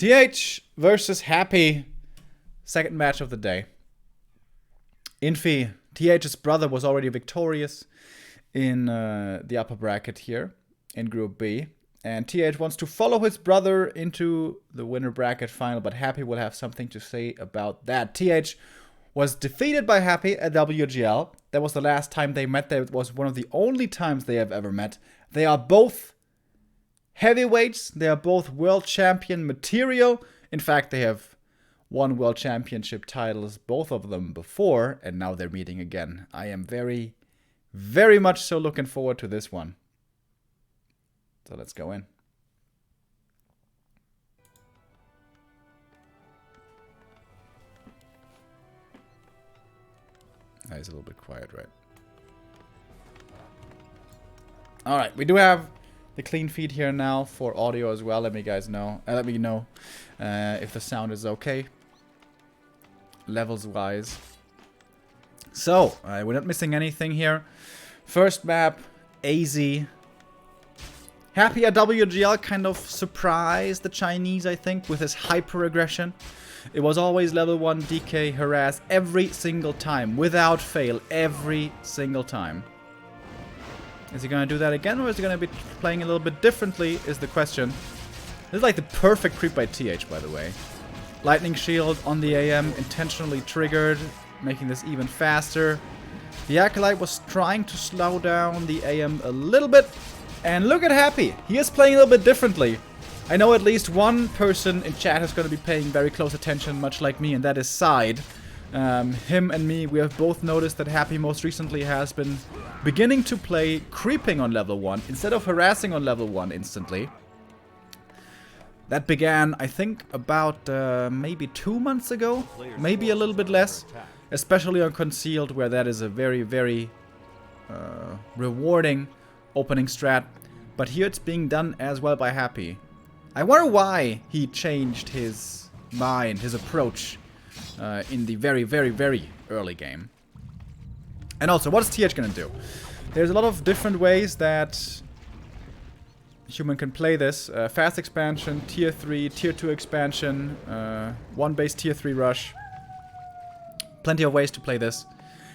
TH versus Happy. Second match of the day. Infi, TH's brother, was already victorious in the upper bracket here in Group B. And TH wants to follow his brother into the winner bracket final, but Happy will have something to say about that. TH was defeated by Happy at WGL. That was the last time they met. That was one of the only times they have ever met. They are both heavyweights. They are both world champion material. In fact, they have won world championship titles, both of them, before, and now they're meeting again. I am very, very much so looking forward to this one. So let's go in. That is a little bit quiet, right? Alright, we do have the clean feed here now for audio as well. Let me know if the sound is okay, levels wise. So we're not missing anything here. First map, AZ. Happy at WGL kind of surprised the Chinese, I think, with his hyper aggression. It was always level 1 DK harass every single time, without fail, every single time. Is he going to do that again, or is he going to be playing a little bit differently, is the question. This is like the perfect creep by TH, by the way. Lightning Shield on the AM, intentionally triggered, making this even faster. The Acolyte was trying to slow down the AM a little bit. And look at Happy. He is playing a little bit differently. I know at least one person in chat is going to be paying very close attention, much like me, and that is Side. Him and me, we have both noticed that Happy most recently has been beginning to play creeping on level 1 instead of harassing on level 1 instantly. That began, I think, about maybe 2 months ago, maybe a little bit less, especially on Concealed, where that is a very, very rewarding opening strat. But here it's being done as well by Happy. I wonder why he changed his mind, his approach in the very, very, very early game. And also, what is TH gonna do? There's a lot of different ways that Human can play this. Fast expansion, tier 3, tier 2 expansion, 1 base tier 3 rush. Plenty of ways to play this.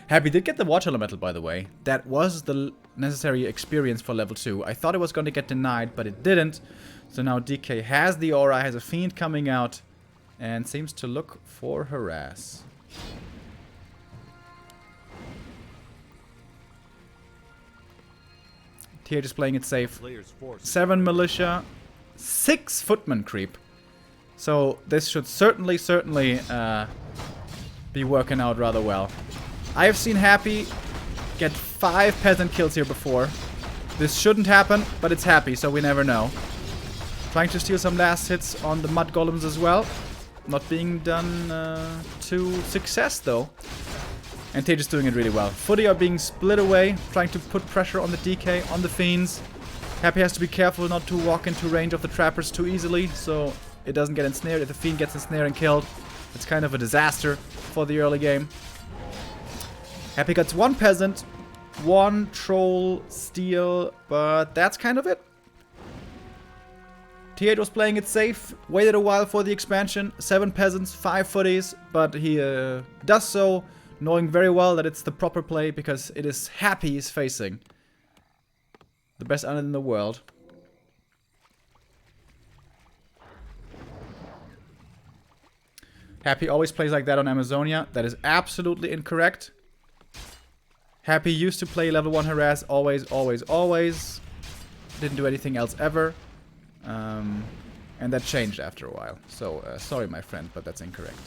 Happy did get the Watch Elemental, by the way. That was the necessary experience for level 2. I thought it was going to get denied, but it didn't. So now DK has the aura, has a Fiend coming out, and seems to look for harass. TH is playing it safe. 7 Militia, 6 Footman creep. So this should certainly be working out rather well. I have seen Happy get 5 peasant kills here before. This shouldn't happen, but it's Happy, so we never know. Trying to steal some last hits on the mud golems as well. Not being done to success though. And TH is doing it really well. Footy are being split away, trying to put pressure on the DK, on the Fiends. Happy has to be careful not to walk into range of the trappers too easily, so it doesn't get ensnared. If the Fiend gets ensnared and killed, it's kind of a disaster for the early game. Happy gets 1 peasant, 1 troll steal, but that's kind of it. TH was playing it safe, waited a while for the expansion, 7 peasants, 5 footies, but he does so knowing very well that it's the proper play because it is Happy he's facing. The best island in the world. Happy always plays like that on Amazonia. That is absolutely incorrect. Happy used to play level 1 harass always, always, always. Didn't do anything else ever. And that changed after a while. So, sorry my friend, but that's incorrect.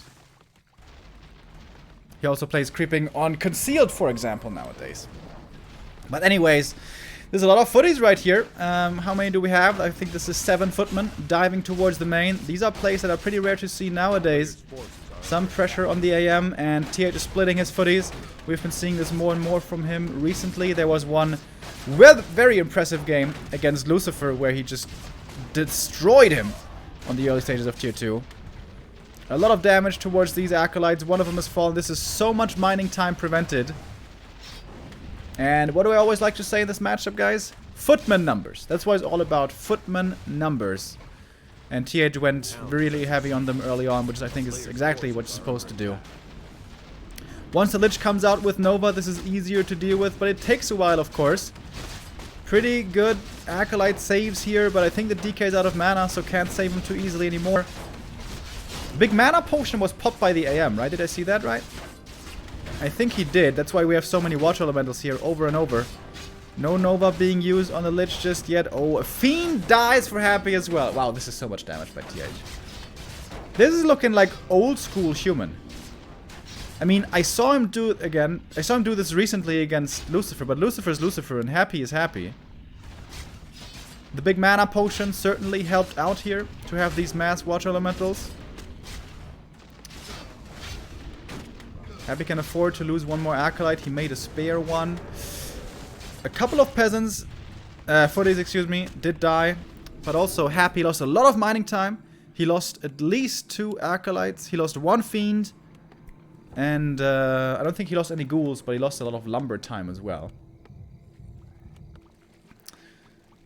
He also plays creeping on Concealed, for example, nowadays. But anyways, there's a lot of footies right here. How many do we have? I think this is 7 footmen diving towards the main. These are plays that are pretty rare to see nowadays. Some pressure on the AM, and TH is splitting his footies. We've been seeing this more and more from him recently. There was one very impressive game against Lucifer where he just destroyed him on the early stages of tier 2. A lot of damage towards these acolytes. One of them has fallen. This is so much mining time prevented. And what do I always like to say in this matchup, guys? Footman numbers. That's what it's all about. Footman numbers. And TH went really heavy on them early on, which I think is exactly what you're supposed to do. Once the Lich comes out with Nova, this is easier to deal with, but it takes a while, of course. Pretty good Acolyte saves here, but I think the DK is out of mana, so can't save him too easily anymore. Big mana potion was popped by the AM, right? Did I see that right? I think he did. That's why we have so many Water Elementals here over and over. No Nova being used on the Lich just yet. Oh, a Fiend dies for Happy as well. Wow, this is so much damage by TH. This is looking like old school human. I mean, I saw him do it again. I saw him do this recently against Lucifer, but Lucifer is Lucifer and Happy is Happy. The big mana potion certainly helped out here to have these mass Water Elementals. Happy can afford to lose one more Acolyte. He made a spare one. A couple of peasants, footies, excuse me, did die. But also Happy lost a lot of mining time. He lost at least 2 Acolytes. He lost 1 Fiend. And I don't think he lost any ghouls, but he lost a lot of lumber time as well.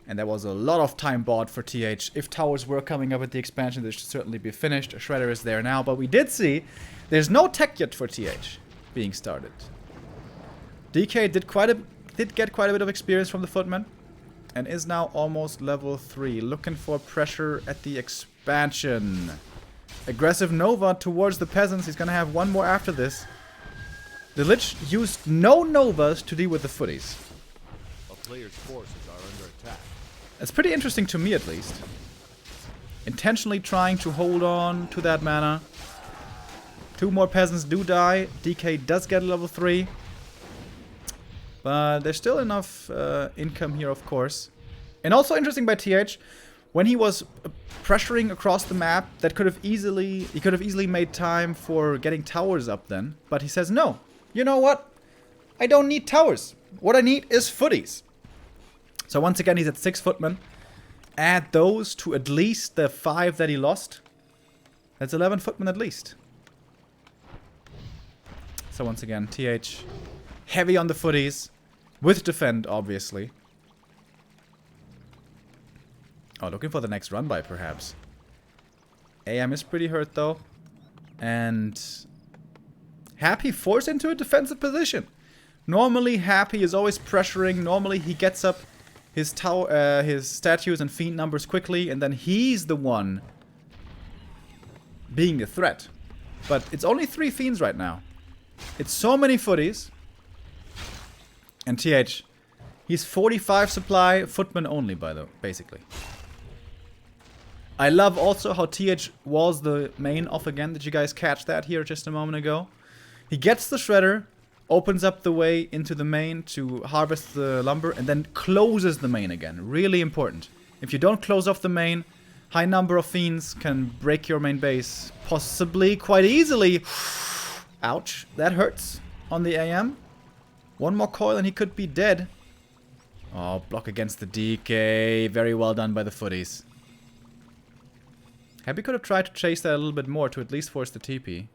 And there was a lot of time bought for TH. If towers were coming up with the expansion, they should certainly be finished. A Shredder is there now, but we did see there's no tech yet for TH being started. DK did get quite a bit of experience from the Footman, and is now almost level 3. Looking for pressure at the expansion. Aggressive Nova towards the peasants. He's gonna have one more after this. The Lich used no Novas to deal with the footies. A player's forces are under attack. It's pretty interesting to me, at least. Intentionally trying to hold on to that mana. 2 more peasants do die. DK does get level 3. But there's still enough income here, of course. And also interesting by TH, when he was pressuring across the map, he could have easily made time for getting towers up then. But he says, no, you know what? I don't need towers. What I need is footies. So once again, he's at 6 footmen. Add those to at least the 5 that he lost. That's 11 footmen at least. So once again, TH heavy on the footies. With defend, obviously. Oh, looking for the next run by, perhaps. AM is pretty hurt, though. And Happy forced into a defensive position. Normally, Happy is always pressuring. Normally, he gets up his statues and fiend numbers quickly, and then he's the one being the threat. But it's only 3 fiends right now. It's so many footies. And TH, he's 45 supply, footman only, basically. I love also how TH walls the main off again. Did you guys catch that here just a moment ago? He gets the Shredder, opens up the way into the main to harvest the lumber, and then closes the main again. Really important. If you don't close off the main, high number of fiends can break your main base. Possibly quite easily. Ouch. That hurts on the AM. One more coil and he could be dead. Oh, block against the DK. Very well done by the footies. Happy could have tried to chase that a little bit more to at least force the TP.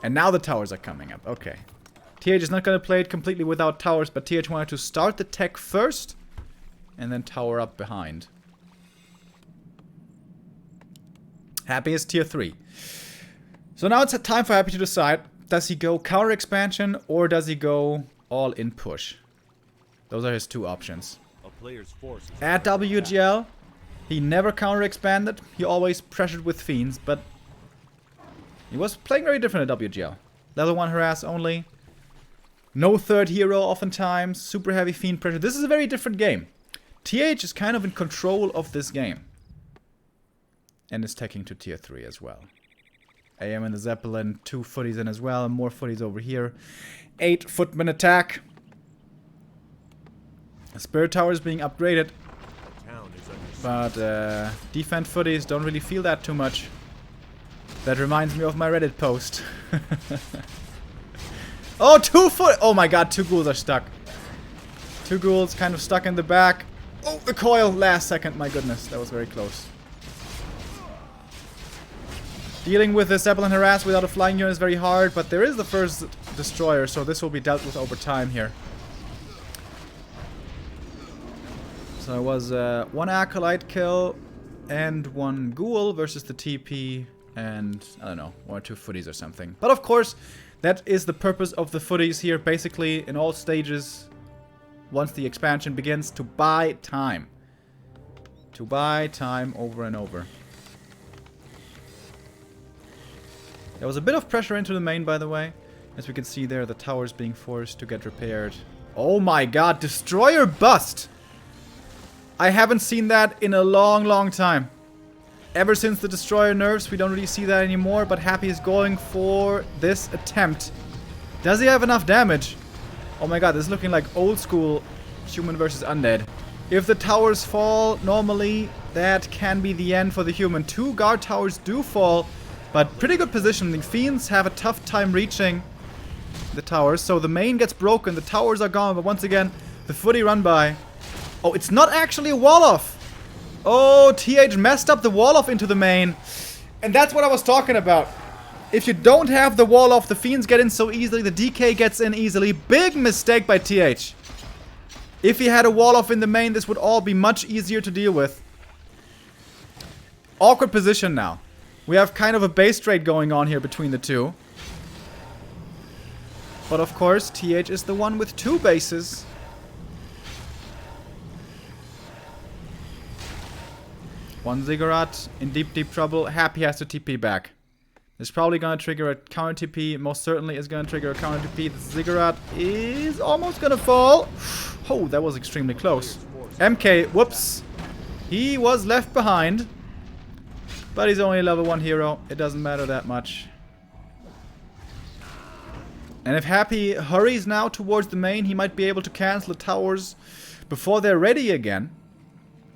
And now the towers are coming up. Okay. TH is not going to play it completely without towers, but TH wanted to start the tech first and then tower up behind. Happy is tier 3. So now it's time for Happy to decide. Does he go counter expansion or does he go all in push? Those are his 2 options. At WGL, he never counter expanded. He always pressured with fiends, but he was playing very different at WGL. Level 1 harass only. No third hero oftentimes. Super heavy fiend pressure. This is a very different game. TH is kind of in control of this game. And is taking to tier 3 as well. AM in the Zeppelin, 2 footies in as well, and more footies over here. 8 footman attack. The Spirit Tower is being upgraded. But defend footies don't really feel that too much. That reminds me of my Reddit post. Oh, 2 foot! Oh my god, 2 ghouls are stuck. 2 ghouls kind of stuck in the back. Oh, the coil! Last second, my goodness, that was very close. Dealing with the Zeppelin harass without a flying unit is very hard, but there is the first destroyer, so this will be dealt with over time here. So it was one Acolyte kill and one Ghoul versus the TP and, I don't know, 1 or 2 footies or something. But of course, that is the purpose of the footies here, basically in all stages, once the expansion begins, to buy time. To buy time over and over. There was a bit of pressure into the main, by the way. As we can see there, the tower's being forced to get repaired. Oh my god, Destroyer bust! I haven't seen that in a long, long time. Ever since the Destroyer nerfs, we don't really see that anymore, but Happy is going for this attempt. Does he have enough damage? Oh my god, this is looking like old school human versus undead. If the towers fall, normally that can be the end for the human. 2 guard towers do fall, but pretty good position. The Fiends have a tough time reaching the towers, so the main gets broken, the towers are gone, but once again, the footy run by. Oh, it's not actually a wall-off! Oh, TH messed up the wall-off into the main. And that's what I was talking about. If you don't have the wall-off, the Fiends get in so easily, the DK gets in easily. Big mistake by TH. If he had a wall-off in the main, this would all be much easier to deal with. Awkward position now. We have kind of a base trade going on here between the two. But of course, TH is the one with 2 bases. One Ziggurat in deep, deep trouble. Happy has to TP back. It's probably going to trigger a counter TP. Most certainly is going to trigger a counter TP. The Ziggurat is almost going to fall. Oh, that was extremely close. MK, whoops. He was left behind. But he's only a level 1 hero. It doesn't matter that much. And if Happy hurries now towards the main, he might be able to cancel the towers before they're ready again.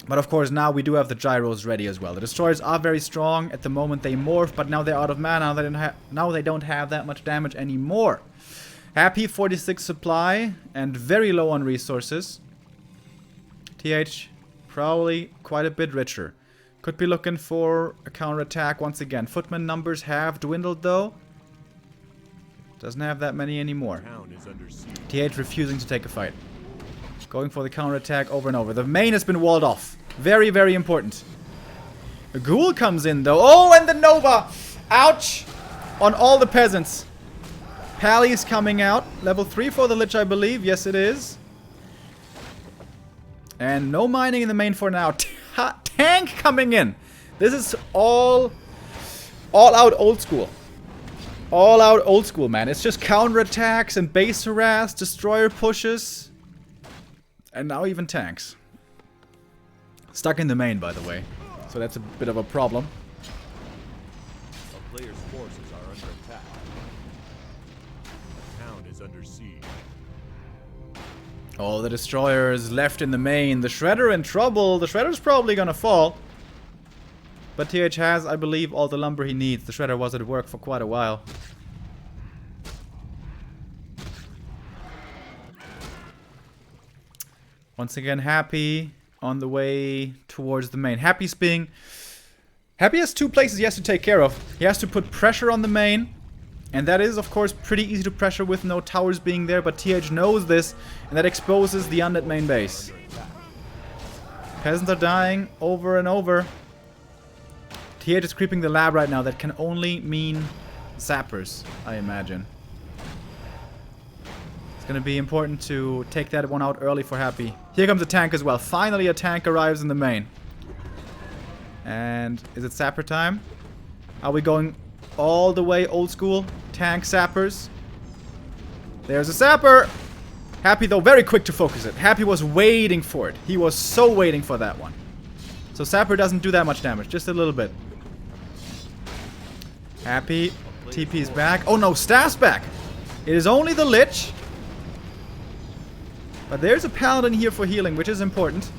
But of course, now we do have the gyros ready as well. The destroyers are very strong. At the moment they morph, but now they're out of mana. Now they don't have that much damage anymore. Happy 46 supply and very low on resources. TH probably quite a bit richer. Could be looking for a counterattack once again. Footman numbers have dwindled though. Doesn't have that many anymore. TH refusing to take a fight. Going for the counterattack over and over. The main has been walled off. Very, very important. A Ghoul comes in though. Oh, and the Nova! Ouch! On all the peasants. Pally's coming out. Level 3 for the Lich, I believe. Yes, it is. And no mining in the main for now. Tank coming in. This is all out old school. All out old school, man. It's just counterattacks and base harass, destroyer pushes. And now even tanks. Stuck in the main, by the way. So that's a bit of a problem. A player's forces are under attack. The town is under siege. Oh, the destroyer is left in the main. The Shredder in trouble. The Shredder's probably gonna fall. But TH has, I believe, all the lumber he needs. The Shredder was at work for quite a while. Once again, Happy on the way towards the main. Happy has 2 places he has to take care of. He has to put pressure on the main. And that is, of course, pretty easy to pressure with no towers being there. But TH knows this. And that exposes the undead main base. Peasants are dying over and over. TH is creeping the lab right now. That can only mean zappers, I imagine. It's gonna be important to take that one out early for Happy. Here comes a tank as well. Finally a tank arrives in the main. And is it sapper time? Are we going all the way old school? Tank sappers. There's a sapper! Happy though, very quick to focus it. Happy was waiting for it. He was so waiting for that one. So sapper doesn't do that much damage, just a little bit. Happy, TP's back. Oh no, Staff's back! It is only the Lich. But there's a Paladin here for healing, which is important.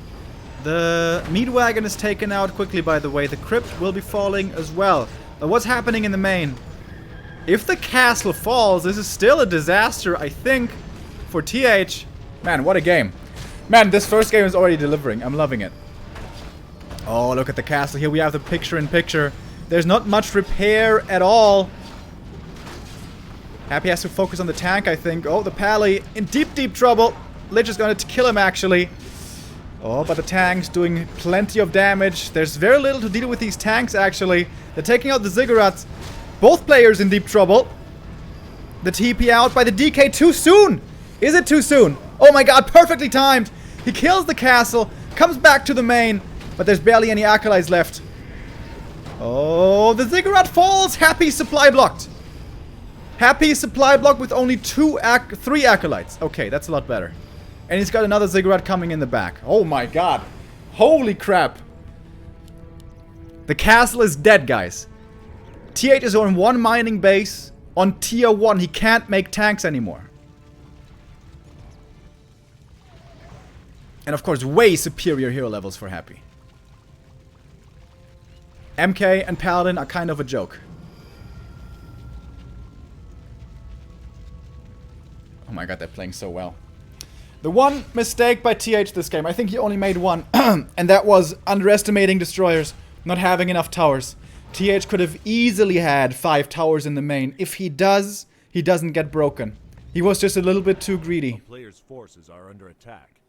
The meat wagon is taken out quickly, by the way. The crypt will be falling as well. But what's happening in the main? If the castle falls, this is still a disaster, I think, for TH. Man, what a game. Man, this first game is already delivering. I'm loving it. Oh, look at the castle. Here we have the picture-in-picture. There's not much repair at all. Happy has to focus on the tank, I think. Oh, the Pally in deep, deep trouble. Lich is going to kill him, actually. Oh, but the tanks doing plenty of damage. There's very little to deal with these tanks, actually. They're taking out the ziggurats. Both players in deep trouble. The TP out by the DK too soon. Is it too soon? Oh my god, perfectly timed. He kills the castle, comes back to the main, but there's barely any acolytes left. Oh, the ziggurat falls. Happy supply blocked. Happy supply blocked with only 3 acolytes. Okay, that's a lot better. And he's got another ziggurat coming in the back. Oh my god. Holy crap. The castle is dead, guys. TH is on 1 mining base. On tier 1, he can't make tanks anymore. And of course, way superior hero levels for Happy. MK and Paladin are kind of a joke. Oh my god, they're playing so well. The one mistake by TH this game, I think he only made one, and that was underestimating destroyers, not having enough towers. TH could have easily had 5 towers in the main. If he does, he doesn't get broken. He was just a little bit too greedy. The player's forces are under attack.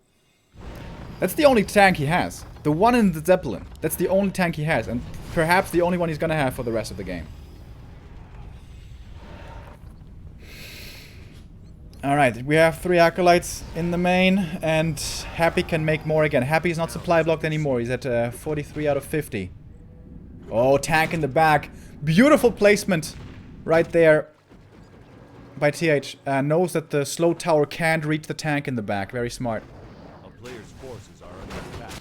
That's the only tank he has. The one in the Zeppelin. That's the only tank he has, and perhaps the only one he's gonna have for the rest of the game. Alright, we have 3 acolytes in the main, and Happy can make more again. Happy is not supply blocked anymore. He's at 43 out of 50. Oh, tank in the back. Beautiful placement right there by TH. Knows that the slow tower can't reach the tank in the back. Very smart. A player's forces are under attack.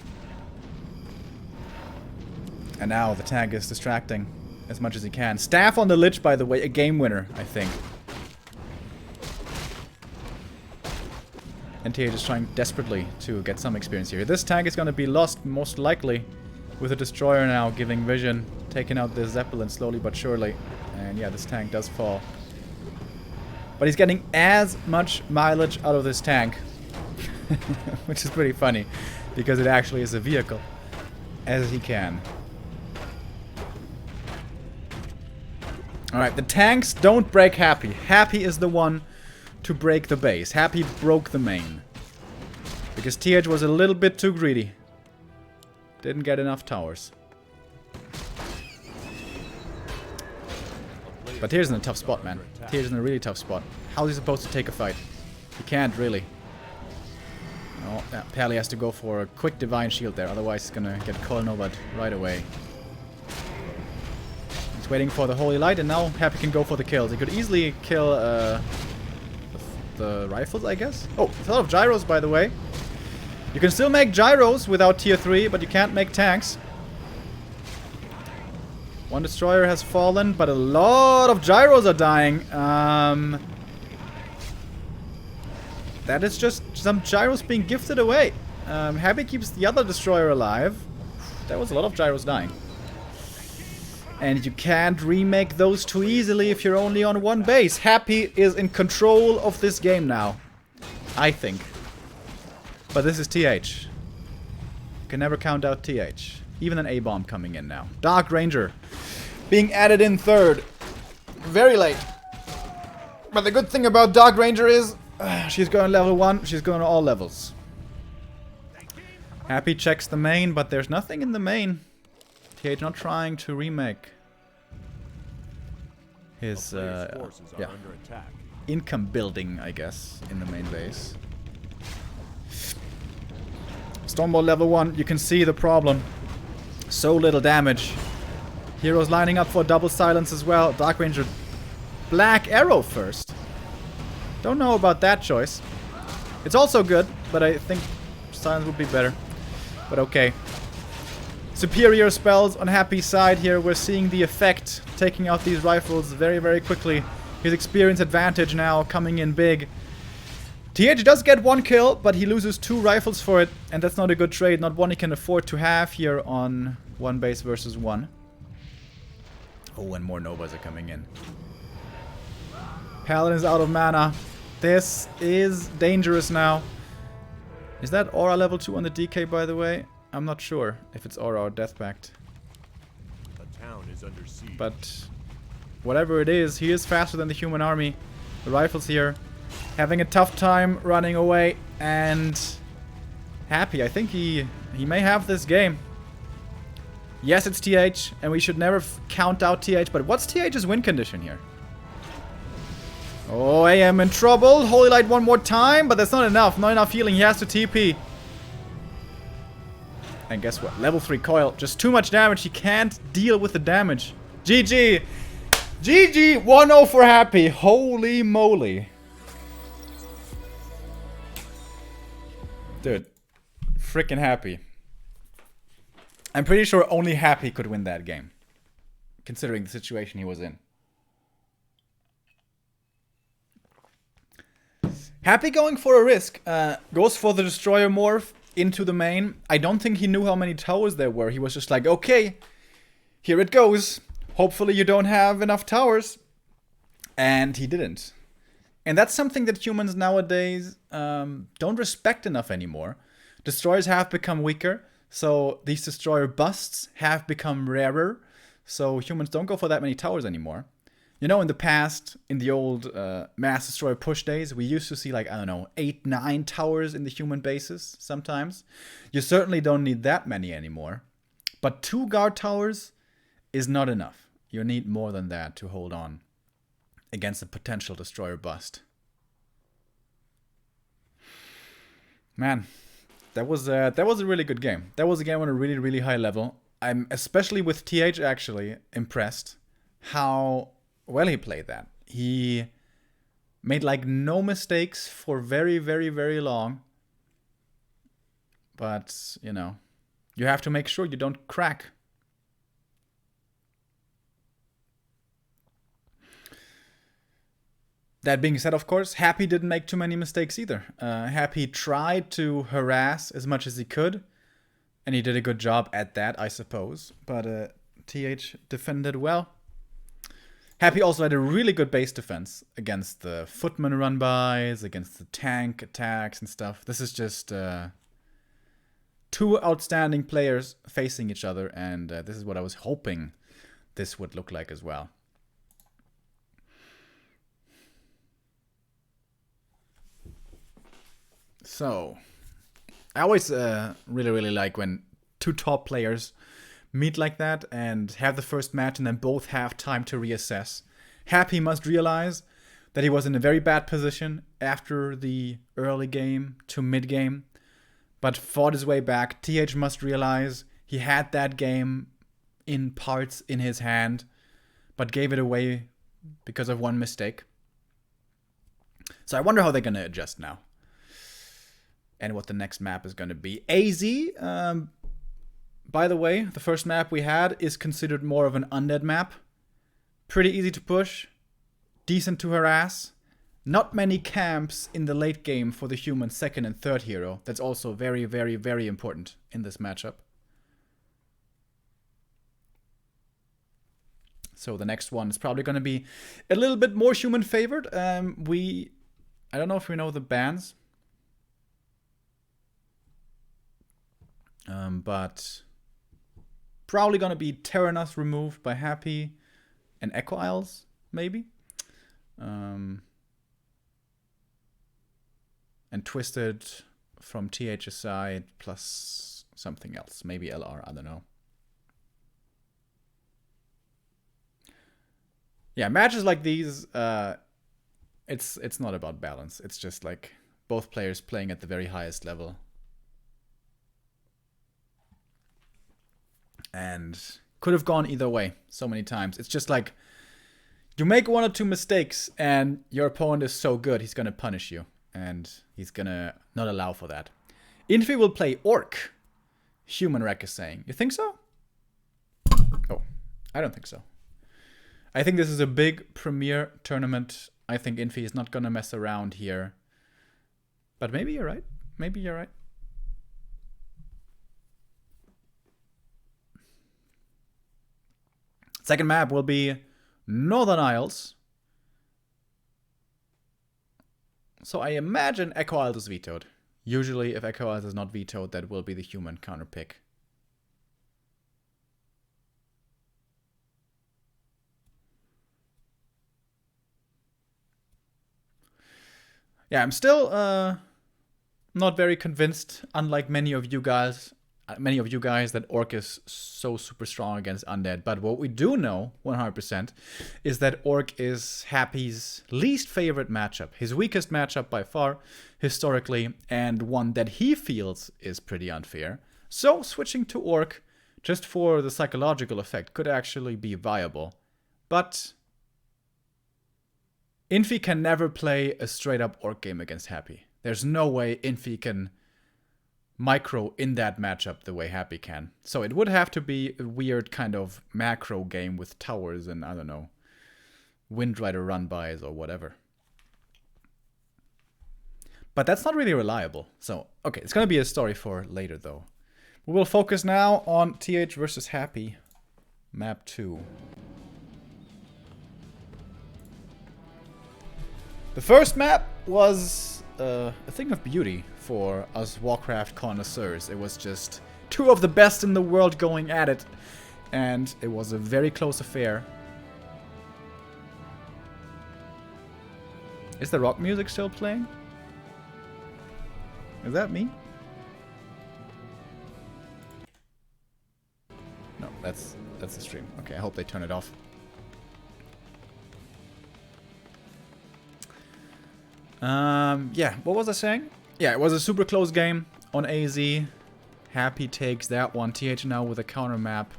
And now the tank is distracting as much as he can. Staff on the Lich, by the way, a game winner, I think. And TH is trying desperately to get some experience here. This tank is going to be lost, most likely, with a destroyer now giving vision, taking out the Zeppelin slowly but surely. And yeah, this tank does fall. But he's getting as much mileage out of this tank, which is pretty funny, because it actually is a vehicle, as he can. Alright, the tanks don't break Happy. Happy is the one to break the base. Happy broke the main. Because TH was a little bit too greedy. Didn't get enough towers. But here's in a tough spot, man. Here's in a really tough spot. How is he supposed to take a fight? He can't really. Oh, yeah, Pally has to go for a quick Divine Shield there. Otherwise he's gonna get Colnovad right away. He's waiting for the Holy Light, and now Happy can go for the kills. He could easily kill the rifles, I guess. Oh, a lot of gyros, by the way. You can still make gyros without tier 3, but you can't make tanks. One destroyer has fallen, but a lot of gyros are dying. That is just some gyros being gifted away. Happy keeps the other destroyer alive. That was a lot of gyros dying. And you can't remake those too easily if you're only on 1 base. Happy is in control of this game now, I think. But this is TH. You can never count out TH. Even an A-bomb coming in now. Dark Ranger being added in 3rd. Very late. But the good thing about Dark Ranger is she's going level 1. She's going to all levels. Happy checks the main, but there's nothing in the main. TH not trying to remake his income building, I guess, in the main base. Stormbolt level 1, you can see the problem. So little damage. Heroes lining up for double silence as well. Dark Ranger, Black Arrow first. Don't know about that choice. It's also good, but I think silence would be better. But okay. Superior spells on Happy's side here. We're seeing the effect, taking out these rifles very, very quickly. His experience advantage now coming in big. TH does get 1 kill, but he loses 2 rifles for it, and that's not a good trade. Not one he can afford to have here on 1 base versus 1. Oh, and more Novas are coming in. Paladin is out of mana. This is dangerous now. Is that Aura level 2 on the DK, by the way? I'm not sure if it's Aura or Death Pact. The town is under siege. But whatever it is, he is faster than the human army. The rifles here having a tough time running away, and Happy, I think he may have this game. Yes, it's TH, and we should never count out TH, but what's TH's win condition here? Oh, I am in trouble. Holy Light one more time, but that's not enough. Not enough healing. He has to TP. And guess what? Level 3 coil. Just too much damage. He can't deal with the damage. GG. GG. 1-0 for Happy. Holy moly. Dude. Freaking Happy. I'm pretty sure only Happy could win that game. Considering the situation he was in. Happy going for a risk. Goes for the Destroyer morph into the main. I don't think he knew how many towers there were. He was just like, okay, here it goes. Hopefully you don't have enough towers. And he didn't. And that's something that humans nowadays don't respect enough anymore. Destroyers have become weaker. So these Destroyer busts have become rarer. So humans don't go for that many towers anymore. You know, in the past, in the old Mass Destroyer push days, we used to see like, I don't know, 8, 9 towers in the human bases sometimes. You certainly don't need that many anymore. But 2 guard towers is not enough. You need more than that to hold on against a potential Destroyer bust. Man, that was a really good game. That was a game on a really, really high level. I'm, especially with TH, actually impressed how well he played that. He made like no mistakes for very, very, very long. But, you know, you have to make sure you don't crack. That being said, of course, Happy didn't make too many mistakes either. Happy tried to harass as much as he could. And he did a good job at that, I suppose. But TH defended well. Happy also had a really good base defense against the footman run-bys, against the tank attacks and stuff. This is just 2 outstanding players facing each other, and this is what I was hoping this would look like as well. So, I always really, really like when 2 top players meet like that and have the first match and then both have time to reassess. Happy must realize that he was in a very bad position after the early game to mid game, but fought his way back. TH must realize he had that game in parts in his hand, but gave it away because of one mistake. So I wonder how they're going to adjust now. And what the next map is going to be. AZ, by the way, the first map we had is considered more of an undead map. Pretty easy to push. Decent to harass. Not many camps in the late game for the human second and third hero. That's also very, very, very important in this matchup. So the next one is probably going to be a little bit more human favored. I don't know if we know the bans. But probably going to be Terranos removed by Happy and Echo Isles, maybe. And Twisted from TH's side plus something else. Maybe LR, I don't know. Yeah, matches like these, it's not about balance. It's just like both players playing at the very highest level. And could have gone either way so many times. It's just like you make 1 or 2 mistakes and your opponent is so good, he's going to punish you. And he's going to not allow for that. Infi will play Orc. Human Wreck is saying. You think so? Oh, I don't think so. I think this is a big premier tournament. I think Infi is not going to mess around here. But maybe you're right. Maybe you're right. Second map will be Northern Isles. So I imagine Echo Isles is vetoed. Usually if Echo Isles is not vetoed, that will be the human counter pick. Yeah, I'm still Not very convinced, unlike many of you guys, that Orc is so super strong against Undead. But what we do know, 100%, is that Orc is Happy's least favorite matchup. His weakest matchup by far, historically, and one that he feels is pretty unfair. So switching to Orc, just for the psychological effect, could actually be viable. But Infi can never play a straight up Orc game against Happy. There's no way Infi can micro in that matchup the way Happy can. So it would have to be a weird kind of macro game with towers and, I don't know, Windrider run-bys or whatever. But that's not really reliable. So, okay, it's going to be a story for later, though. We will focus now on TH versus Happy, map 2. The first map was a thing of beauty for us Warcraft connoisseurs. It was just two of the best in the world going at it, and it was a very close affair. Is the rock music still playing? Is that me? No, that's the stream. Okay, I hope they turn it off. Yeah, what was I saying? Yeah, it was a super close game on AZ. Happy takes that one. TH now with a counter map.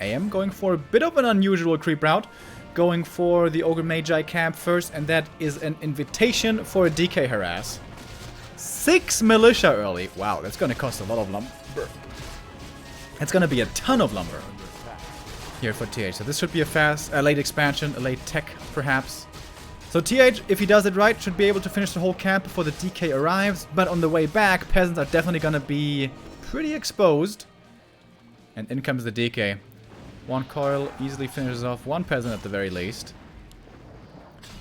AM going for a bit of an unusual creep route. Going for the Ogre Magi camp first, and that is an invitation for a DK harass. 6 militia early. Wow, that's going to cost a lot of lumber. That's going to be a ton of lumber here for TH. So this should be a late expansion, a late tech perhaps. So TH, if he does it right, should be able to finish the whole camp before the DK arrives. But on the way back, peasants are definitely going to be pretty exposed. And in comes the DK. One coil easily finishes off one peasant at the very least.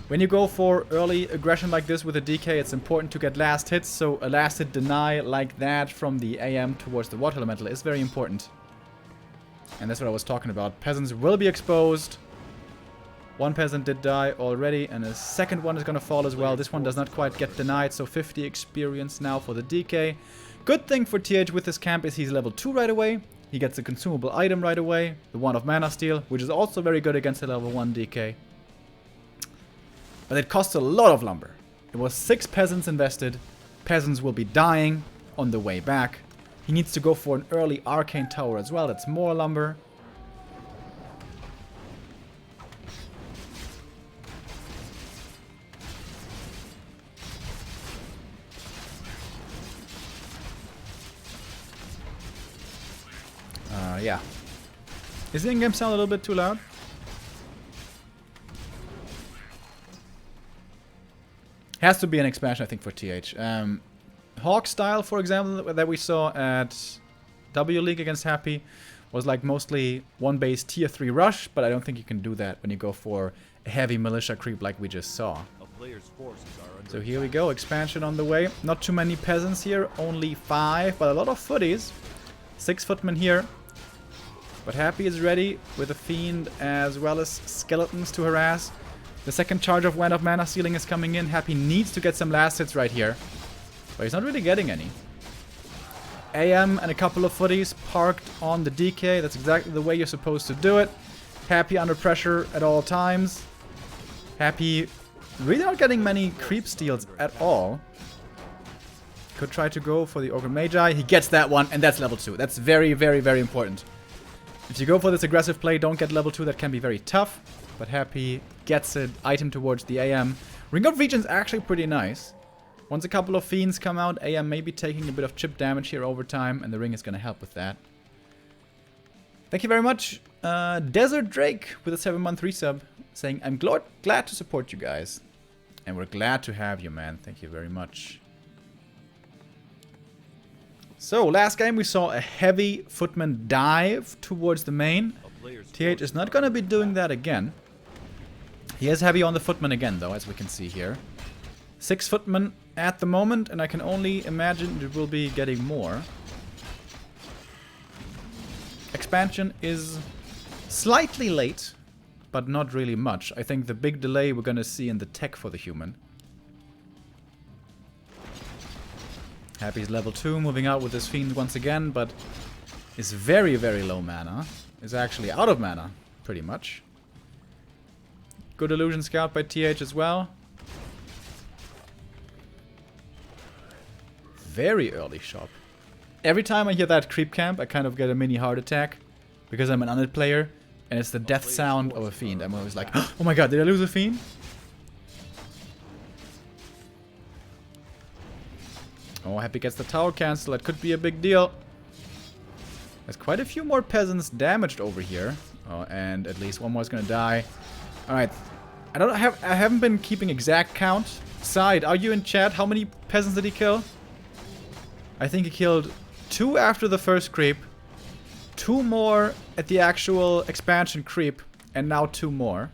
When you go for early aggression like this with a DK, it's important to get last hits, so a last hit deny like that from the AM towards the Water Elemental is very important. And that's what I was talking about. Peasants will be exposed. One peasant did die already, and a second one is going to fall as well. This one does not quite get denied, so 50 experience now for the DK. Good thing for TH with this camp is he's level 2 right away. He gets a consumable item right away, the Wand of Mana Steel, which is also very good against a level 1 DK. But it costs a lot of lumber. It was 6 peasants invested. Peasants will be dying on the way back. He needs to go for an early arcane tower as well. That's more lumber. Yeah. Is the in-game sound a little bit too loud? Has to be an expansion, I think, for TH. Hawk style, for example, that we saw at W League against Happy was like mostly one base tier 3 rush, but I don't think you can do that when you go for a heavy militia creep like we just saw. So here we go, expansion on the way. Not too many peasants here, only 5, but a lot of footies. 6 footmen here. But Happy is ready with a Fiend as well as skeletons to harass. The second charge of Wand of Mana Stealing is coming in. Happy needs to get some last hits right here. But he's not really getting any. AM and a couple of footies parked on the DK. That's exactly the way you're supposed to do it. Happy under pressure at all times. Happy really not getting many creep steals at all. Could try to go for the Ogre Magi. He gets that one, and that's level 2. That's very, very, very important. If you go for this aggressive play, don't get level 2. That can be very tough. But Happy gets an item towards the AM. Ring of Region's actually pretty nice. Once a couple of Fiends come out, AM may be taking a bit of chip damage here over time, and the ring is going to help with that. Thank you very much. Desert Drake with a 7-month resub saying, I'm glad to support you guys. And we're glad to have you, man. Thank you very much. So, last game we saw a heavy footman dive towards the main. TH is not going to be doing that again. He is heavy on the footman again, though, as we can see here. 6 footmen at the moment, and I can only imagine it will be getting more. expansion is slightly late, but not really much. I think the big delay we're gonna see in the tech for the human. Happy's level 2, moving out with his fiend once again, but is very, very low mana. Is actually out of mana, pretty much. Good illusion scout by TH as well. Very early shop. Every time I hear that creep camp, I kind of get a mini heart attack. Because I'm an undead player, and it's the death sound of a fiend. I'm always like, oh my god, did I lose a fiend? Oh, Happy gets the tower cancel. That could be a big deal. There's quite a few more peasants damaged over here. Oh, and at least one more is gonna die. Alright. I haven't been keeping exact count. Side, are you in chat? How many peasants did he kill? I think he killed 2 after the first creep. 2 more at the actual expansion creep. And now 2 more.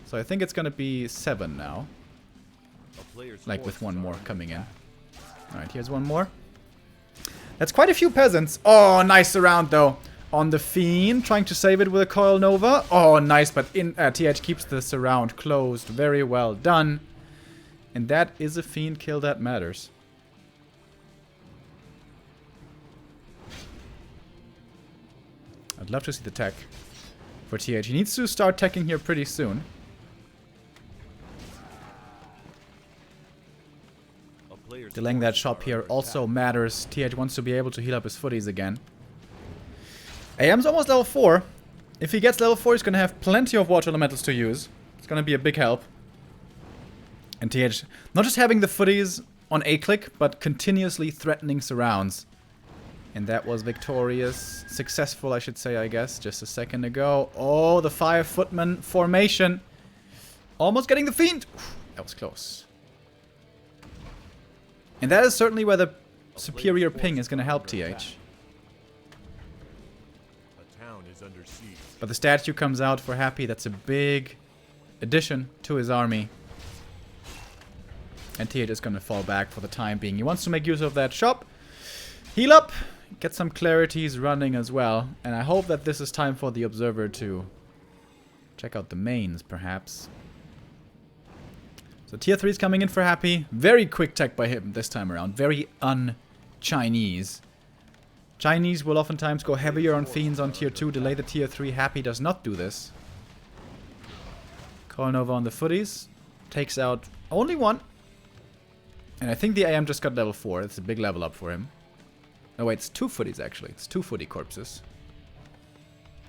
So I think it's gonna be 7 now. Like with 1 more coming in. Alright, here's 1 more. That's quite a few peasants. Oh, nice surround though. On the Fiend, trying to save it with a Coil Nova. Oh, nice, but TH keeps the surround closed. Very well done. And that is a Fiend kill that matters. I'd love to see the tech for TH. He needs to start teching here pretty soon. Delaying that shop here also matters. TH wants to be able to heal up his footies again. AM's almost level 4. If he gets level 4, he's going to have plenty of water elementals to use. It's going to be a big help. And TH not just having the footies on A-click, but continuously threatening surrounds. And that was victorious. Successful, I should say, I guess, just a second ago. Oh, the 5 footman formation. Almost getting the Fiend. That was close. And that is certainly where the superior ping is going to help TH. But the statue comes out for Happy. That's a big addition to his army. And TH is going to fall back for the time being. He wants to make use of that shop. Heal up. Get some clarities running as well. And I hope that this is time for the observer to check out the mains, perhaps. So tier 3 is coming in for Happy. Very quick tech by him this time around. Very un-Chinese. Chinese will oftentimes go heavier on Fiends on tier 2. Delay the tier 3. Happy does not do this. Coil Nova on the footies. Takes out only 1. And I think the AM just got level 4. It's a big level up for him. No, wait, it's 2 footies actually. It's 2 footy corpses.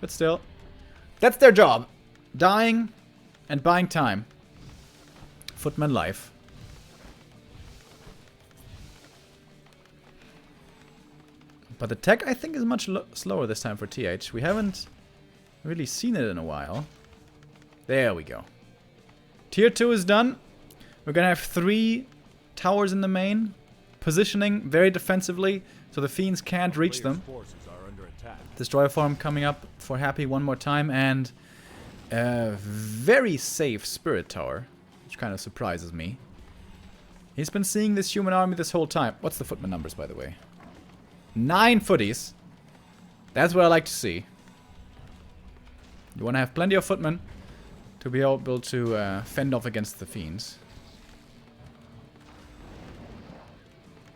But still. That's their job. Dying and buying time. Footman life. But the tech, I think, is much slower this time for TH. We haven't really seen it in a while. There we go. Tier 2 is done. We're going to have 3 towers in the main. Positioning very defensively, so the Fiends can't reach them. Destroyer form coming up for Happy one more time. And a very safe Spirit Tower, which kind of surprises me. He's been seeing this human army this whole time. What's the footman numbers, by the way? 9 footies. That's what I like to see. You want to have plenty of footmen to be able to fend off against the Fiends.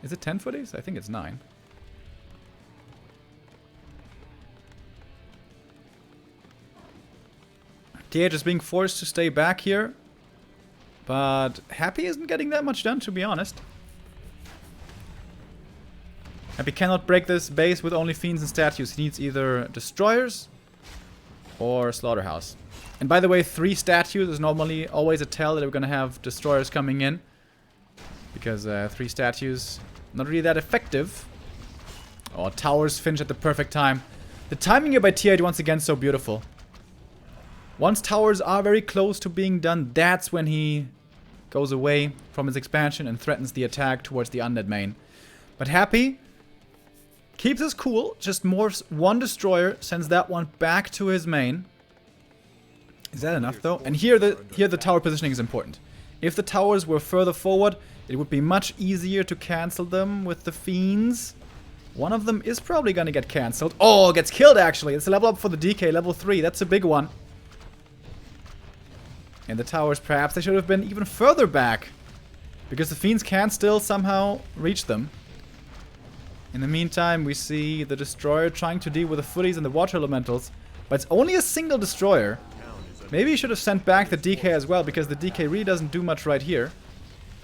Is it 10 footies? I think it's 9. TH is being forced to stay back here. But Happy isn't getting that much done, to be honest. Happy cannot break this base with only Fiends and statues. He needs either destroyers or slaughterhouse. And by the way, 3 statues is normally always a tell that we're going to have destroyers coming in. Because 3 statues, not really that effective. Oh, towers finish at the perfect time. The timing here by TH once again so beautiful. Once towers are very close to being done, that's when he goes away from his expansion and threatens the attack towards the undead main. But Happy keeps his cool, just morphs 1 destroyer, sends that one back to his main. Is that enough though? And here the tower positioning is important. If the towers were further forward, it would be much easier to cancel them with the Fiends. One of them is probably gonna get cancelled. Oh, gets killed actually. It's a level up for the DK, level 3. That's a big one. And the towers, perhaps they should have been even further back. Because the Fiends can still somehow reach them. In the meantime, we see the Destroyer trying to deal with the Footies and the Water Elementals. But it's only a single Destroyer. Maybe he should have sent back the DK as well, because the DK really doesn't do much right here.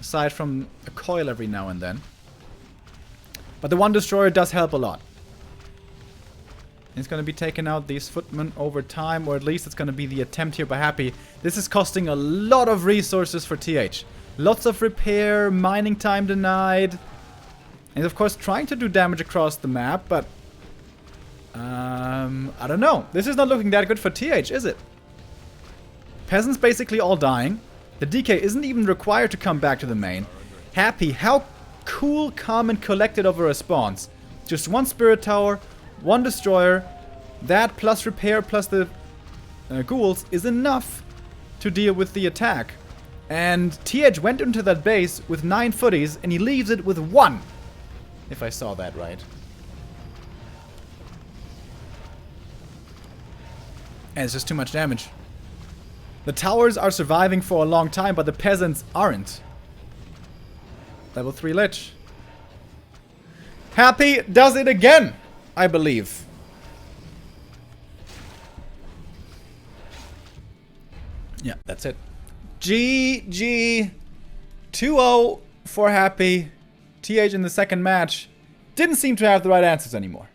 Aside from a coil every now and then. But the one Destroyer does help a lot. It's going to be taking out these footmen over time, or at least it's going to be the attempt here by Happy. This is costing a lot of resources for TH. Lots of repair, mining time denied. And of course trying to do damage across the map, but... I don't know. This is not looking that good for TH, is it? Peasants basically all dying. The DK isn't even required to come back to the main. Happy, how cool, calm, and collected of a response. Just one Spirit Tower, one Destroyer. That plus repair plus the ghouls is enough to deal with the attack. And TH went into that base with 9 footies, and he leaves it with 1. If I saw that right. And it's just too much damage. The towers are surviving for a long time, but the peasants aren't. Level 3 Lich. Happy does it again, I believe. Yeah, that's it. GG. 2-0 for Happy. TH in the second match didn't seem to have the right answers anymore.